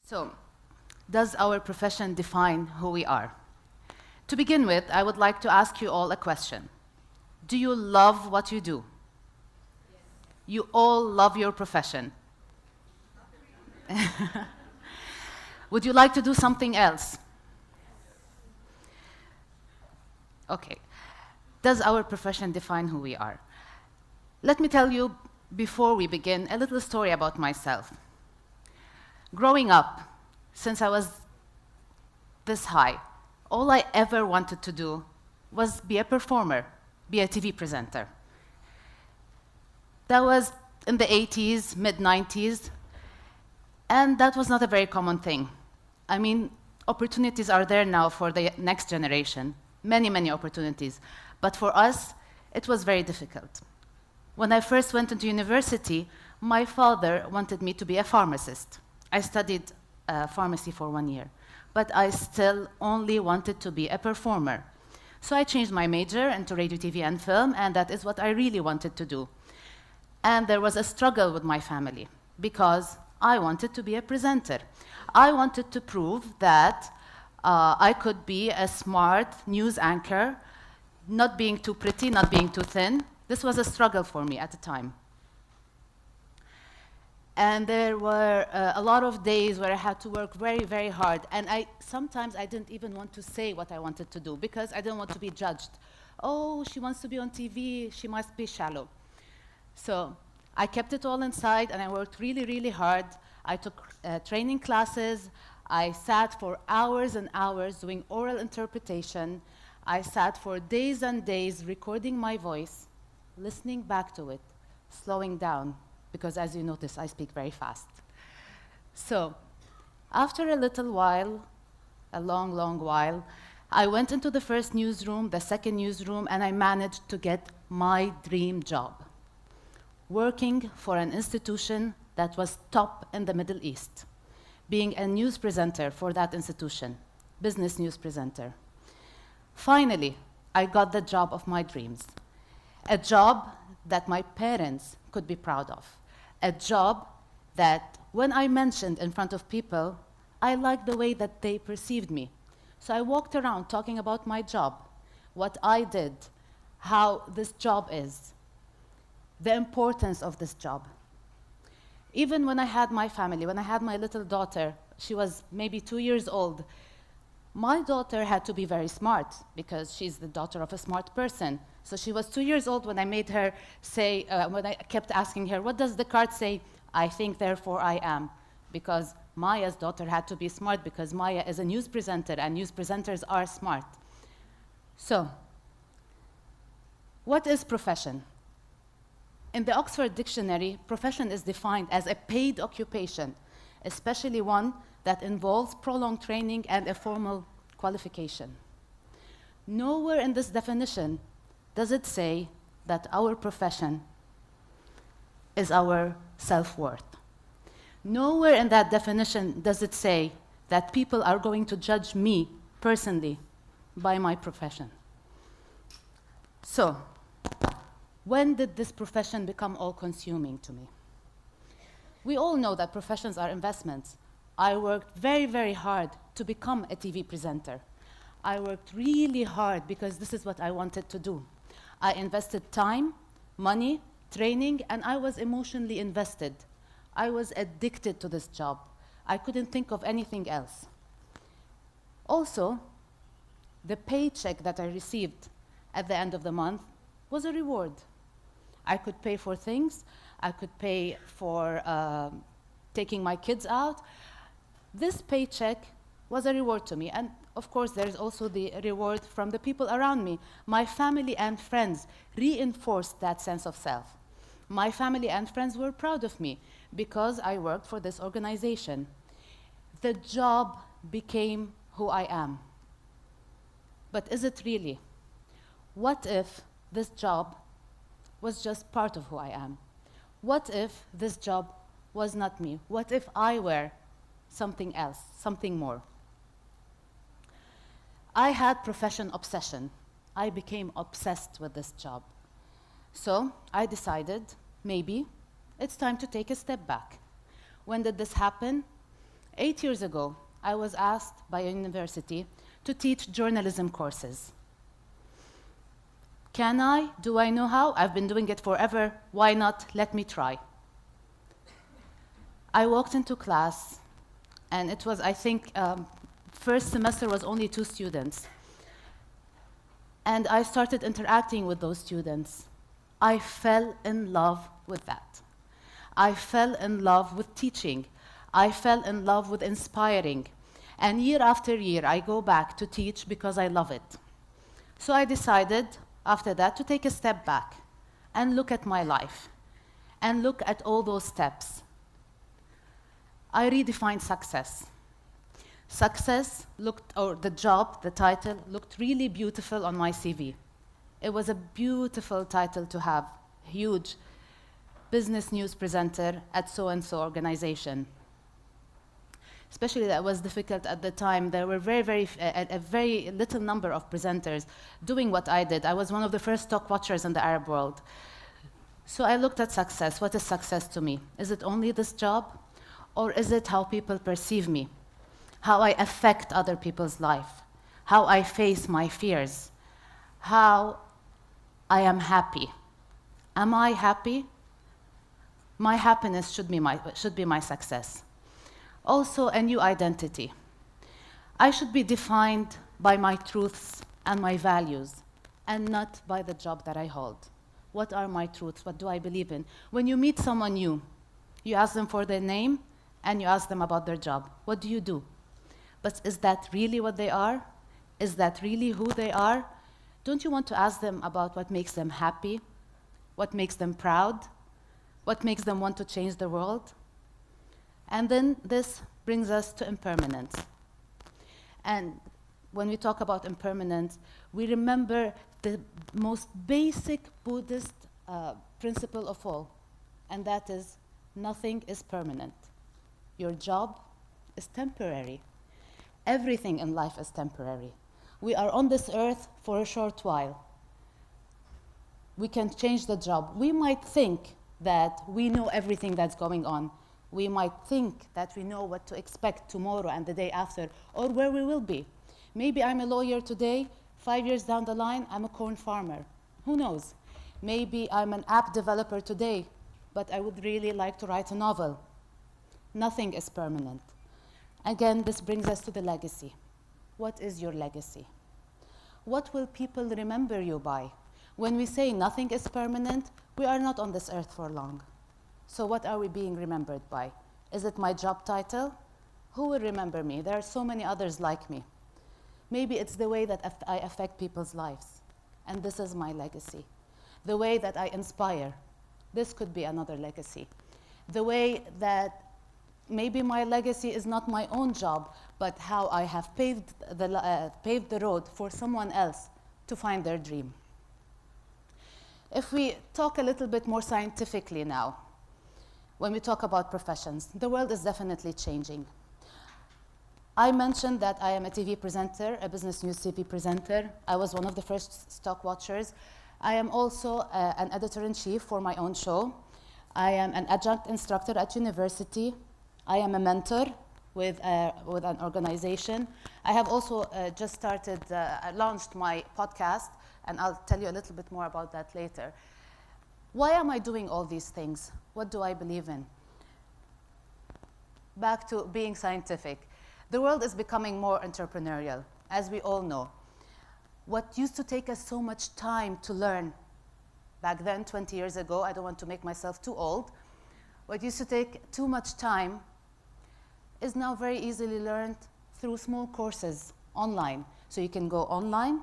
So, does our profession define who we are? To begin with, I would like to ask you all a question. Do you love what you do? Yes. You all love your profession. Would you like to do something else? Okay. Does our profession define who we are? Let me tell you, before we begin, a little story about myself. Growing up, since I was this high, all I ever wanted to do was be a performer, be a TV presenter. That was in the 80s, mid-90s, and that was not a very common thing. I mean, opportunities are there now for the next generation, many, many opportunities. But for us, it was very difficult. When I first went into university, my father wanted me to be a pharmacist. I studied pharmacy for 1 year, but I still only wanted to be a performer. So I changed my major into radio, TV, and film, and that is what I really wanted to do. And there was a struggle with my family, because I wanted to be a presenter. I wanted to prove that I could be a smart news anchor, not being too pretty, not being too thin. This was a struggle for me at the time. And there were a lot of days where I had to work very, very hard. And sometimes I didn't even want to say what I wanted to do, because I didn't want to be judged. Oh, she wants to be on TV, she must be shallow. So I kept it all inside, and I worked really, really hard. I took training classes. I sat for hours and hours doing oral interpretation. I sat for days and days recording my voice, listening back to it, slowing down, because as you notice, I speak very fast. So after a little while, a long, long while, I went into the first newsroom, the second newsroom, and I managed to get my dream job, working for an institution that was top in the Middle East, being a news presenter for that institution, business news presenter. Finally, I got the job of my dreams, a job that my parents could be proud of, a job that when I mentioned in front of people, I liked the way that they perceived me. So I walked around talking about my job, what I did, how this job is, the importance of this job. Even when I had my family, when I had my little daughter, she was maybe 2 years old, my daughter had to be very smart, because she's the daughter of a smart person. So she was 2 years old when I made her say, when I kept asking her, what does the card say? I think, therefore I am. Because Maya's daughter had to be smart, because Maya is a news presenter, and news presenters are smart. So, what is profession? In the Oxford Dictionary, profession is defined as a paid occupation, especially one that involves prolonged training and a formal qualification. Nowhere in this definition does it say that our profession is our self-worth. Nowhere in that definition does it say that people are going to judge me personally by my profession. So, when did this profession become all-consuming to me? We all know that professions are investments. I worked very, very hard to become a TV presenter. I worked really hard because this is what I wanted to do. I invested time, money, training, and I was emotionally invested. I was addicted to this job. I couldn't think of anything else. Also, the paycheck that I received at the end of the month was a reward. I could pay for things. I could pay for taking my kids out. This paycheck was a reward to me. And of course, there's also the reward from the people around me. My family and friends reinforced that sense of self. My family and friends were proud of me because I worked for this organization. The job became who I am. But is it really? What if this job was just part of who I am? What if this job was not me? What if I were something else, something more? I had profession obsession. I became obsessed with this job. So I decided maybe it's time to take a step back. When did this happen? 8 years ago, I was asked by a university to teach journalism courses. Can I? Do I know how? I've been doing it forever. Why not? Let me try. I walked into class, and it was, I think, first semester was only 2 students. And I started interacting with those students. I fell in love with that. I fell in love with teaching. I fell in love with inspiring. And year after year, I go back to teach because I love it. So I decided, after that, to take a step back and look at my life and look at all those steps. I redefined success. Success looked, or the job, the title, looked really beautiful on my CV. It was a beautiful title to have, huge business news presenter at so-and-so organization. Especially that was difficult at the time. There were a very little number of presenters doing what I did. I was one of the first stock watchers in the Arab world. So I looked at success. What is success to me? Is it only this job? Or is it how people perceive me? How I affect other people's life? How I face my fears? How I am happy? Am I happy? My happiness should be my success. Also, a new identity. I should be defined by my truths and my values, and not by the job that I hold. What are my truths? What do I believe in? When you meet someone new, you ask them for their name, and you ask them about their job. What do you do? But is that really what they are? Is that really who they are? Don't you want to ask them about what makes them happy? What makes them proud? What makes them want to change the world? And then this brings us to impermanence. And when we talk about impermanence, we remember the most basic Buddhist principle of all, and that is nothing is permanent. Your job is temporary. Everything in life is temporary. We are on this earth for a short while. We can change the job. We might think that we know everything that's going on. We might think that we know what to expect tomorrow and the day after, or where we will be. Maybe I'm a lawyer today, 5 years down the line, I'm a corn farmer. Who knows? Maybe I'm an app developer today, but I would really like to write a novel. Nothing is permanent. Again, this brings us to the legacy. What is your legacy? What will people remember you by? When we say nothing is permanent, we are not on this earth for long. So what are we being remembered by? Is it my job title? Who will remember me? There are so many others like me. Maybe it's the way that I affect people's lives. And this is my legacy. The way that I inspire. This could be another legacy. The way that maybe my legacy is not my own job, but how I have paved the road for someone else to find their dream. If we talk a little bit more scientifically now, when we talk about professions, the world is definitely changing. I mentioned that I am a TV presenter, a business news TV presenter. I was one of the first stock watchers. I am also an editor-in-chief for my own show. I am an adjunct instructor at university. I am a mentor with an organization. I have also just launched my podcast, and I'll tell you a little bit more about that later. Why am I doing all these things? What do I believe in? Back to being scientific. The world is becoming more entrepreneurial, as we all know. What used to take us so much time to learn, back then, 20 years ago, I don't want to make myself too old, what used to take too much time is now very easily learned through small courses online. So you can go online,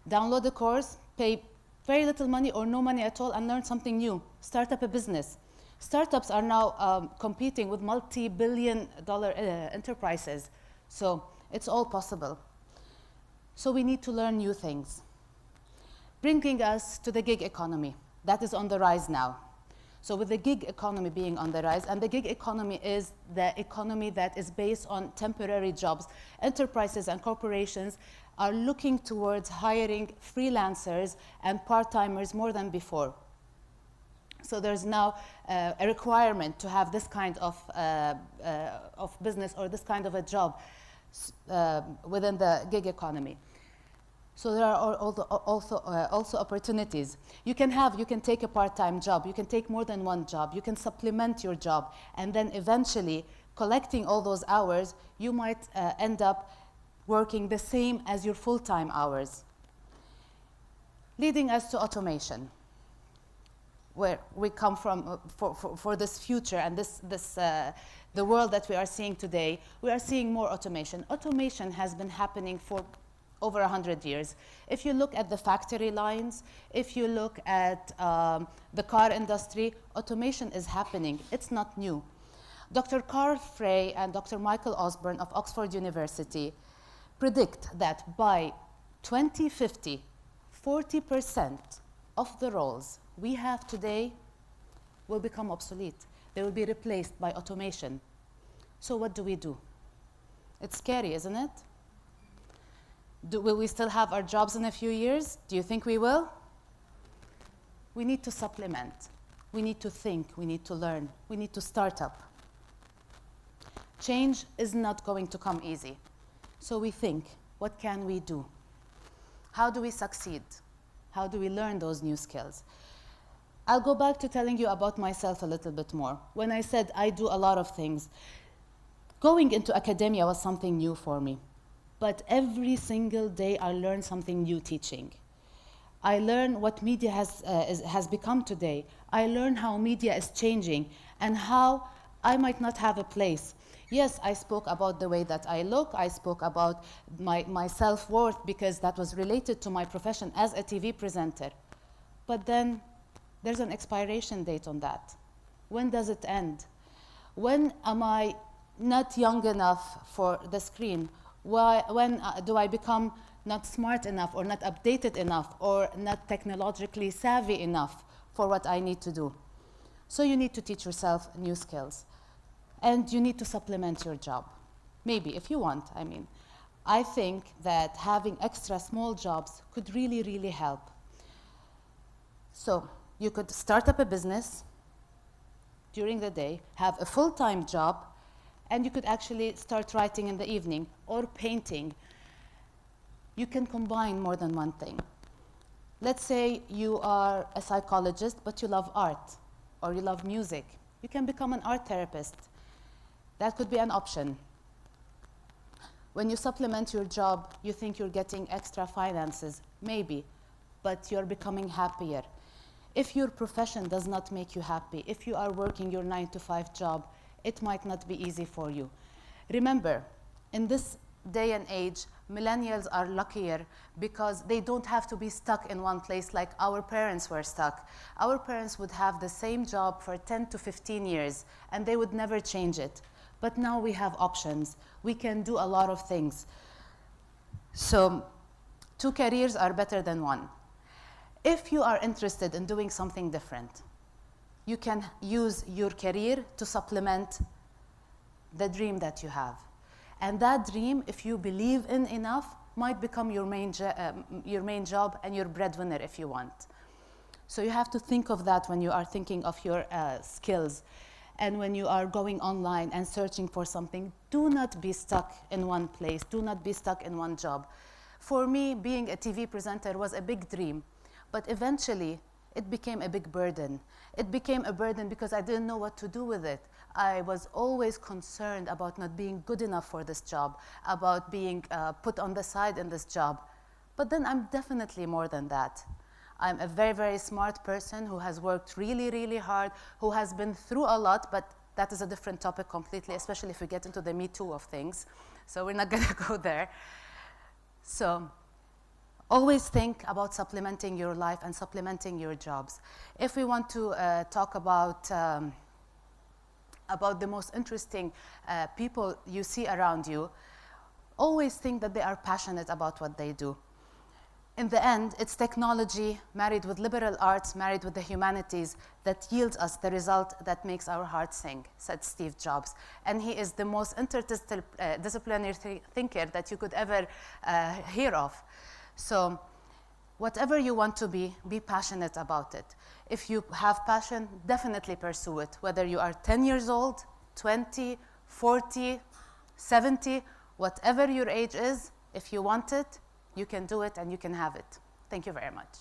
download the course, pay very little money or no money at all, and learn something new. Start up a business. Startups are now competing with multi-billion-dollar enterprises. So it's all possible. So we need to learn new things. Bringing us to the gig economy. That is on the rise now. So with the gig economy being on the rise, and the gig economy is the economy that is based on temporary jobs, enterprises and corporations are looking towards hiring freelancers and part-timers more than before. So there's now a requirement to have this kind of business or this kind of a job within the gig economy. So there are also opportunities. You can take a part-time job, you can take more than one job, you can supplement your job, and then eventually collecting all those hours, you might end up working the same as your full-time hours. Leading us to automation, where we come from for this future and the world that we are seeing today. We are seeing more automation. Automation has been happening for over 100 years. If you look at the factory lines, if you look at the car industry, automation is happening. It's not new. Dr. Carl Frey and Dr. Michael Osborne of Oxford University predict that by 2050, 40% of the roles we have today will become obsolete. They will be replaced by automation. So what do? It's scary, isn't it? Will we still have our jobs in a few years? Do you think we will? We need to supplement. We need to think. We need to learn. We need to start up. Change is not going to come easy. So we think, what can we do? How do we succeed? How do we learn those new skills? I'll go back to telling you about myself a little bit more. When I said I do a lot of things, going into academia was something new for me. But every single day I learn something new teaching. I learn what media has become today. I learn how media is changing and how I might not have a place. Yes, I spoke about the way that I look. I spoke about my self-worth because that was related to my profession as a TV presenter. But then there's an expiration date on that. When does it end? When am I not young enough for the screen? When do I become not smart enough or not updated enough or not technologically savvy enough for what I need to do? So you need to teach yourself new skills. And you need to supplement your job. Maybe, if you want, I mean. I think that having extra small jobs could really, really help. So you could start up a business during the day, have a full-time job, and you could actually start writing in the evening or painting. You can combine more than one thing. Let's say you are a psychologist, but you love art, or you love music. You can become an art therapist. That could be an option. When you supplement your job, you think you're getting extra finances, maybe, but you're becoming happier. If your profession does not make you happy, if you are working your 9-to-5 job, it might not be easy for you. Remember, in this day and age, millennials are luckier because they don't have to be stuck in one place like our parents were stuck. Our parents would have the same job for 10 to 15 years, and they would never change it. But now we have options. We can do a lot of things. So 2 careers are better than 1. If you are interested in doing something different, you can use your career to supplement the dream that you have. And that dream, if you believe in enough, might become your main job and your breadwinner if you want. So you have to think of that when you are thinking of your skills. And when you are going online and searching for something, do not be stuck in one place. Do not be stuck in one job. For me, being a TV presenter was a big dream, but eventually it became a big burden. It became a burden because I didn't know what to do with it. I was always concerned about not being good enough for this job, about being put on the side in this job. But then I'm definitely more than that. I'm a very, very smart person who has worked really, really hard, who has been through a lot, but that is a different topic completely, especially if we get into the Me Too of things. So we're not going to go there. So always think about supplementing your life and supplementing your jobs. If we want to talk about the most interesting people you see around you, always think that they are passionate about what they do. In the end, it's technology married with liberal arts, married with the humanities that yields us the result that makes our hearts sing, said Steve Jobs. And he is the most interdisciplinary thinker that you could ever hear of. So whatever you want to be passionate about it. If you have passion, definitely pursue it, whether you are 10 years old, 20, 40, 70, whatever your age is, if you want it, you can do it and you can have it. Thank you very much.